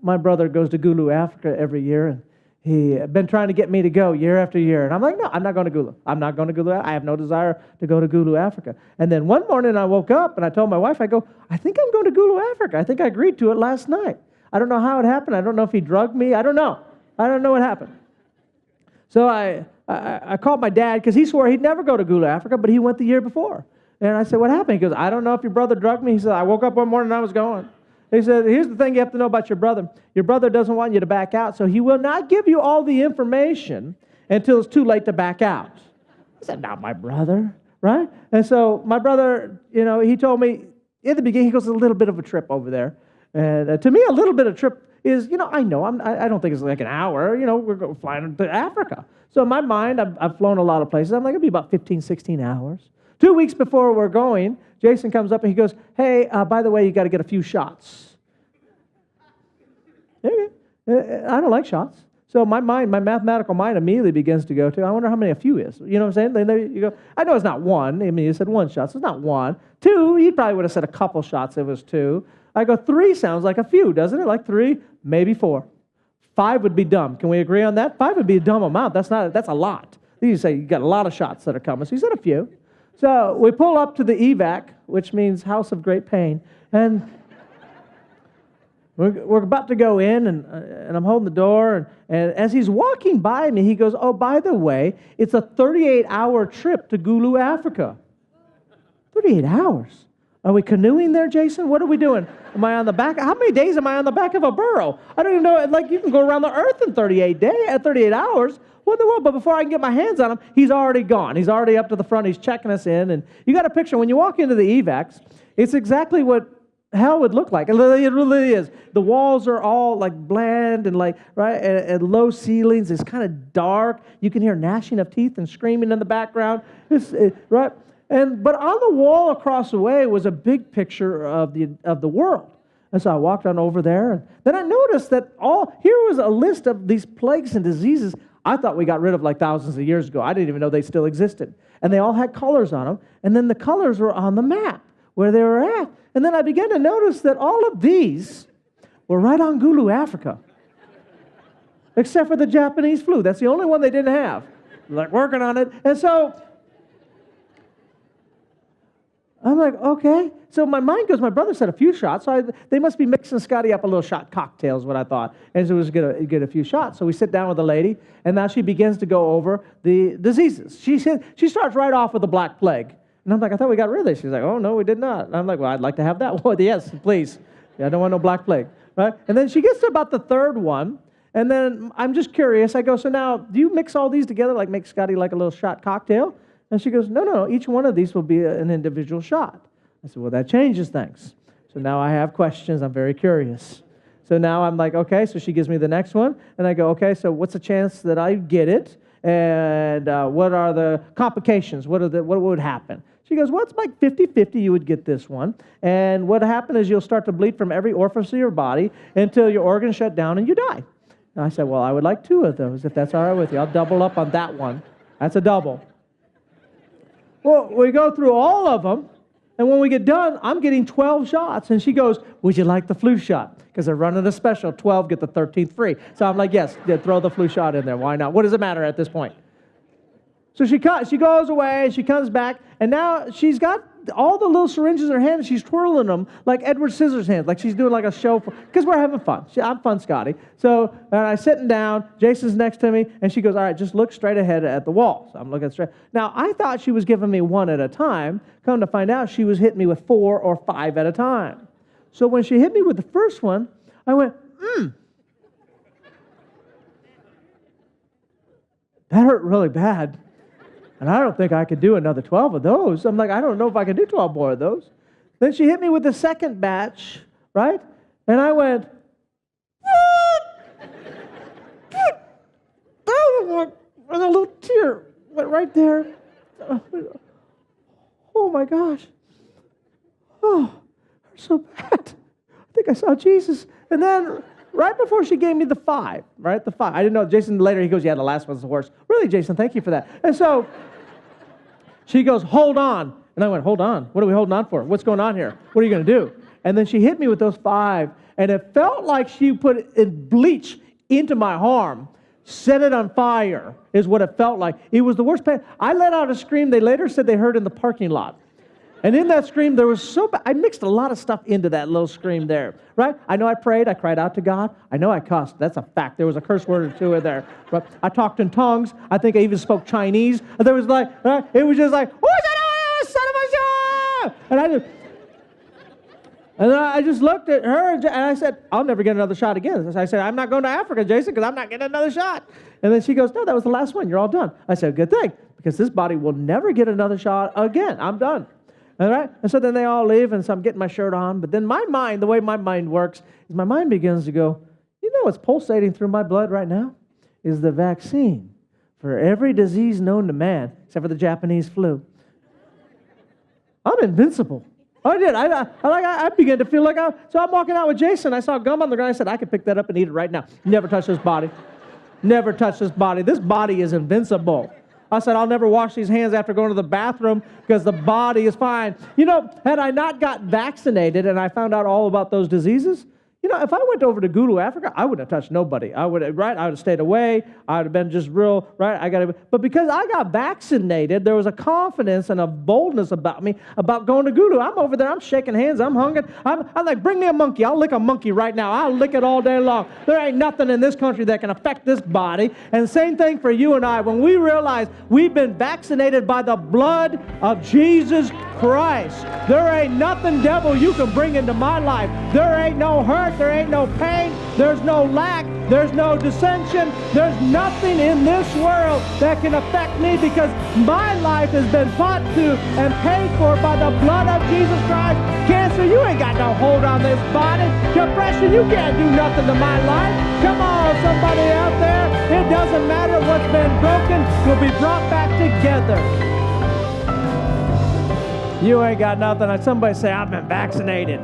my brother goes to Gulu, Africa every year, and he had been trying to get me to go year after year. And I'm like, no, I'm not going to Gulu. I'm not going to Gulu. I have no desire to go to Gulu, Africa. And then one morning I woke up and I told my wife, I go, I think I'm going to Gulu, Africa. I think I agreed to it last night. I don't know how it happened. I don't know if he drugged me. I don't know. I don't know what happened. So I called my dad because he swore he'd never go to Gulu, Africa, but he went the year before. And I said, what happened? He goes, I don't know if your brother drugged me. He said, I woke up one morning and I was going. He said, here's the thing you have to know about your brother. Your brother doesn't want you to back out, so he will not give you all the information until it's too late to back out. I said, not my brother, right? And so my brother, he told me in the beginning, he goes, a little bit of a trip over there. And to me, a little bit of trip is, I don't think it's like an hour. We're flying to Africa. So in my mind, I've flown a lot of places. I'm like, it'll be about 15, 16 hours. 2 weeks before we're going, Jason comes up and he goes, hey, by the way, you got to get a few shots. Okay. I don't like shots. So my mathematical mind immediately begins to go to, I wonder how many a few is. You know what I'm saying? Then you go, I know it's not one. I mean, you said one shot, so it's not one. 2, you probably would have said a couple shots if it was 2. I go, 3 sounds like a few, doesn't it? Like 3, maybe 4. 5 would be dumb. Can we agree on that? 5 would be a dumb amount. That's a lot. You say you got a lot of shots that are coming. So you said a few. So we pull up to the evac, which means house of great pain, and we're about to go in, and I'm holding the door, and as he's walking by me, he goes, oh, by the way, it's a 38-hour trip to Gulu, Africa. 38 hours. Are we canoeing there, Jason? What are we doing? Am I on the back? How many days am I on the back of a burro? I don't even know. Like, you can go around the earth in 38 hours. What in the world? But before I can get my hands on him, he's already gone. He's already up to the front. He's checking us in. And you got a picture. When you walk into the evacs, it's exactly what hell would look like. It really is. The walls are all like bland and like, right, and low ceilings. It's kind of dark. You can hear gnashing of teeth and screaming in the background. Right? But on the wall across the way was a big picture of the world. And so I walked on over there, and then I noticed that here was a list of these plagues and diseases I thought we got rid of like thousands of years ago. I didn't even know they still existed. And they all had colors on them, and then the colors were on the map where they were at. And then I began to notice that all of these were right on Gulu, Africa, except for the Japanese flu. That's the only one they didn't have. Like working on it. And so I'm like, okay. So my mind goes, my brother said a few shots, so they must be mixing Scotty up a little shot cocktail is what I thought. And so it was going to get a few shots. So we sit down with the lady, and now she begins to go over the diseases. She starts right off with the Black Plague. And I'm like, I thought we got rid of this. She's like, oh, no, we did not. And I'm like, well, I'd like to have that one. Yes, please. Yeah, I don't want no Black Plague. Right? And then she gets to about the third one, and then I'm just curious. I go, so now, do you mix all these together, like make Scotty like a little shot cocktail? And she goes, no, each one of these will be an individual shot. I said, well, that changes things. So now I have questions. I'm very curious. So now I'm like, okay, so she gives me the next one. And I go, okay, so what's the chance that I get it? And what are the complications? What would happen? She goes, well, it's like 50-50 you would get this one. And what happened is you'll start to bleed from every orifice of your body until your organs shut down and you die. And I said, well, I would like 2 of those, if that's all right with you. I'll double up on that one. That's a double. Well, we go through all of them, and when we get done, I'm getting 12 shots. And she goes, would you like the flu shot? Because they're running a special, 12 get the 13th free. So I'm like, yes, throw the flu shot in there. Why not? What does it matter at this point? So she goes away, she comes back, and now she's got all the little syringes in her hand, and she's twirling them like Edward Scissorhands, like she's doing like a show, because we're having fun. I'm fun, Scotty. So I'm sitting down, Jason's next to me, and she goes, all right, just look straight ahead at the wall. So I'm looking straight. Now, I thought she was giving me 1 at a time. Come to find out, she was hitting me with 4 or 5 at a time. So when she hit me with the first one, I went, that hurt really bad. And I don't think I could do another 12 of those. I'm like, I don't know if I can do 12 more of those. Then she hit me with the second batch, right? And I went, and a little tear went right there. Oh my gosh. Oh, it hurt so bad. I think I saw Jesus. And then right before she gave me the 5, right? The 5. I didn't know. Jason later, he goes, yeah, the last one's the worst. Really, Jason, thank you for that. And so she goes, hold on. And I went, hold on? What are we holding on for? What's going on here? What are you going to do? And then she hit me with those 5. and it felt like she put bleach into my arm, set it on fire, is what it felt like. It was the worst pain. I let out a scream they later said they heard in the parking lot. And in that scream, there was so bad. I mixed a lot of stuff into that little scream there, right? I know I prayed. I cried out to God. I know I cussed. That's a fact. There was a curse word or two in there. But I talked in tongues. I think I even spoke Chinese. There was like, it was just like, and I just looked at her and I said, I'll never get another shot again. I said, I'm not going to Africa, Jason, because I'm not getting another shot. And then she goes, no, that was the last one. You're all done. I said, good thing, because this body will never get another shot again. I'm done. All right? And so then they all leave, and so I'm getting my shirt on. But then my mind, the way my mind works, is my mind begins to go, you know what's pulsating through my blood right now? Is the vaccine for every disease known to man, except for the Japanese flu. I'm invincible. I did. I began to feel like so I'm walking out with Jason. I saw gum on the ground. I said, I could pick that up and eat it right now. Never touch this body. Never touch this body. This body is invincible. I said, I'll never wash these hands after going to the bathroom because the body is fine. You know, had I not got vaccinated and I found out all about those diseases, you know, if I went over to Gulu, Africa, I wouldn't have touched nobody. I would have stayed away. I would have been just real, right? But because I got vaccinated, there was a confidence and a boldness about me about going to Gulu. I'm over there. I'm shaking hands. I'm hungry. I'm like, bring me a monkey. I'll lick a monkey right now. I'll lick it all day long. There ain't nothing in this country that can affect this body. And same thing for you and I. When we realize we've been vaccinated by the blood of Jesus Christ, there ain't nothing, devil, you can bring into my life. There ain't no hurt. There ain't no pain. There's no lack. There's no dissension. There's nothing in this world that can affect me because my life has been bought to and paid for by the blood of Jesus Christ. Cancer, you ain't got no hold on this body. Depression, you can't do nothing to my life. Come on, somebody out there. It doesn't matter what's been broken will be brought back together. You ain't got nothing. Somebody say, I've been vaccinated.